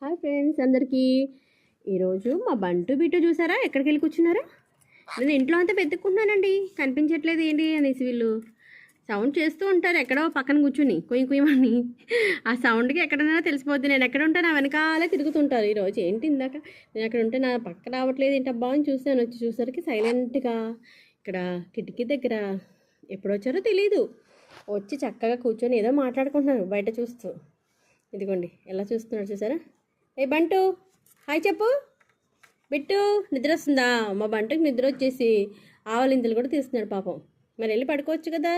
Hi friends అందరికీ. ఈరోజు మా బంటు బిట్టు చూసారా ఎక్కడికి వెళ్ళి కూర్చున్నారా? నేను ఇంట్లో అంతా వెతుక్కుంటున్నానండి, కనిపించట్లేదు ఏంటి అనేసి. వీళ్ళు సౌండ్ చేస్తూ ఉంటారు ఎక్కడో పక్కన కూర్చుని కుయ్యి కుయ్యమని. ఆ సౌండ్కి ఎక్కడైనా తెలిసిపోద్ది నేను ఎక్కడ ఉంటే నా వెనకాలే తిరుగుతుంటారు. ఈరోజు ఏంటి ఇందాక నేను అక్కడ ఉంటే నా పక్క రావట్లేదు ఏంటబ్బా అని చూసాను. వచ్చి చూసరికి సైలెంట్గా ఇక్కడ కిటికీ దగ్గర ఎప్పుడు వచ్చారో తెలీదు, వచ్చి చక్కగా కూర్చొని ఏదో మాట్లాడుకుంటున్నారు బయట చూస్తూ. ఇదిగోండి ఎలా చూస్తున్నారు చూసారా? ఏ బంటు హాయ్ చెప్పు. బిట్టు నిద్ర వస్తుందా? మా బంటుకి నిద్ర వచ్చేసి ఆవలింతలు కూడా తీస్తున్నాడు పాపం. మరి వెళ్ళి పడుకోవచ్చు కదా,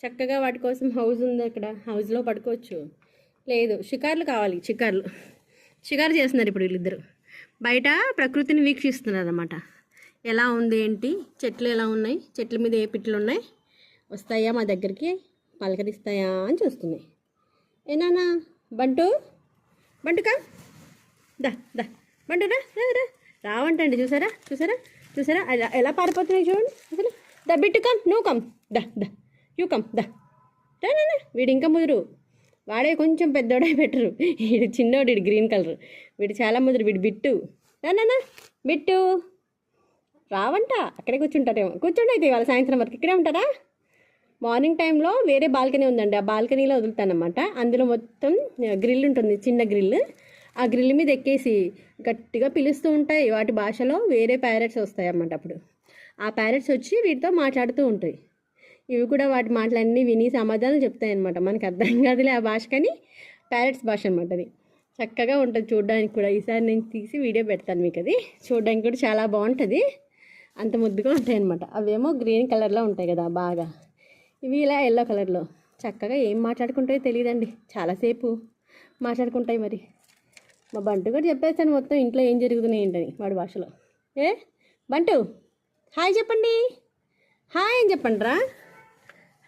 చక్కగా వాటి కోసం హౌస్ ఉంది అక్కడ, హౌస్లో పడుకోవచ్చు. లేదు షికార్లు కావాలి, షికారు చేస్తున్నారు ఇప్పుడు వీళ్ళిద్దరు. బయట ప్రకృతిని వీక్షిస్తున్నారు అన్నమాట. ఎలా ఉంది ఏంటి, చెట్లు ఎలా ఉన్నాయి, చెట్ల మీద ఏ పిట్లు ఉన్నాయి, వస్తాయా మా దగ్గరికి, పలకరిస్తాయా అని చూస్తున్నాయి. ఏనానా బంటు, బంటుకా దా దా బంటు రా రా రావంటండి. చూసారా చూసారా చూసారా ఎలా పారిపోతున్నాయి చూడండి అసలు. ద బిట్టు కమ్, నువ్వు కమ్, దా దా యూ కమ్ దా రా. వీడు ఇంకా ముదురు, వాడే కొంచెం పెద్దోడే బెటరు. వీడు చిన్నోడు, వీడు గ్రీన్ కలర్, వీడు చాలా ముదురు. వీడు బిట్టు రానా బిట్టు రావంట. అక్కడే కూర్చుంటారేమో. కూర్చోండి అయితే వాళ్ళ సాయంత్రం వరకు ఇక్కడే ఉంటారా? మార్నింగ్ టైంలో వేరే బాల్కనీ ఉందండి, ఆ బాల్కనీలో వదులుతానమాట. అందులో మొత్తం గ్రిల్ ఉంటుంది, చిన్న గ్రిల్. ఆ గ్రిల్ మీద ఎక్కేసి గట్టిగా పిలుస్తూ ఉంటాయి. వాటి భాషలో వేరే ప్యారెట్స్ వస్తాయి అన్నమాట. అప్పుడు ఆ ప్యారెట్స్ వచ్చి వీటితో మాట్లాడుతూ ఉంటాయి. ఇవి కూడా వాటి మాటలన్నీ విని సమాధానం చెప్తాయి అనమాట. మనకు అర్థం కాదులే ఆ భాష, కానీ ప్యారెట్స్ భాష అనమాట అది. చక్కగా ఉంటుంది చూడడానికి కూడా. ఈసారి నేను తీసి వీడియో పెడతాను మీకు. అది చూడడానికి కూడా చాలా బాగుంటుంది, అంత ముద్దుగా ఉంటాయి అనమాట. అవేమో గ్రీన్ కలర్లో ఉంటాయి కదా బాగా, ఇవి ఇలా ఎల్లో కలర్లో. చక్కగా ఏం మాట్లాడుకుంటాయో తెలియదండి, చాలాసేపు మాట్లాడుకుంటాయి. మరి మా బంటు కూడా చెప్పేస్తాను మొత్తం ఇంట్లో ఏం జరుగుతున్నాయి ఏంటని వాడి భాషలో. ఏ బంటు హాయ్ చెప్పండి, హాయ్ అని చెప్పండి రా,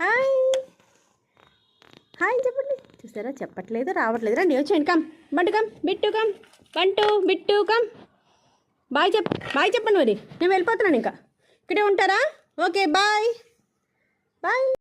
హాయ్ హాయ్ అని చెప్పండి. చూసారా చెప్పట్లేదు, రావట్లేదు. రండి వచ్చేయండి, come Bantu come, Bittu come, Bantu Bittu come. Bye చెప్పండి. మరి నేను వెళ్ళిపోతున్నాను, ఇంకా ఇక్కడే ఉంటారా? Okay bye bye.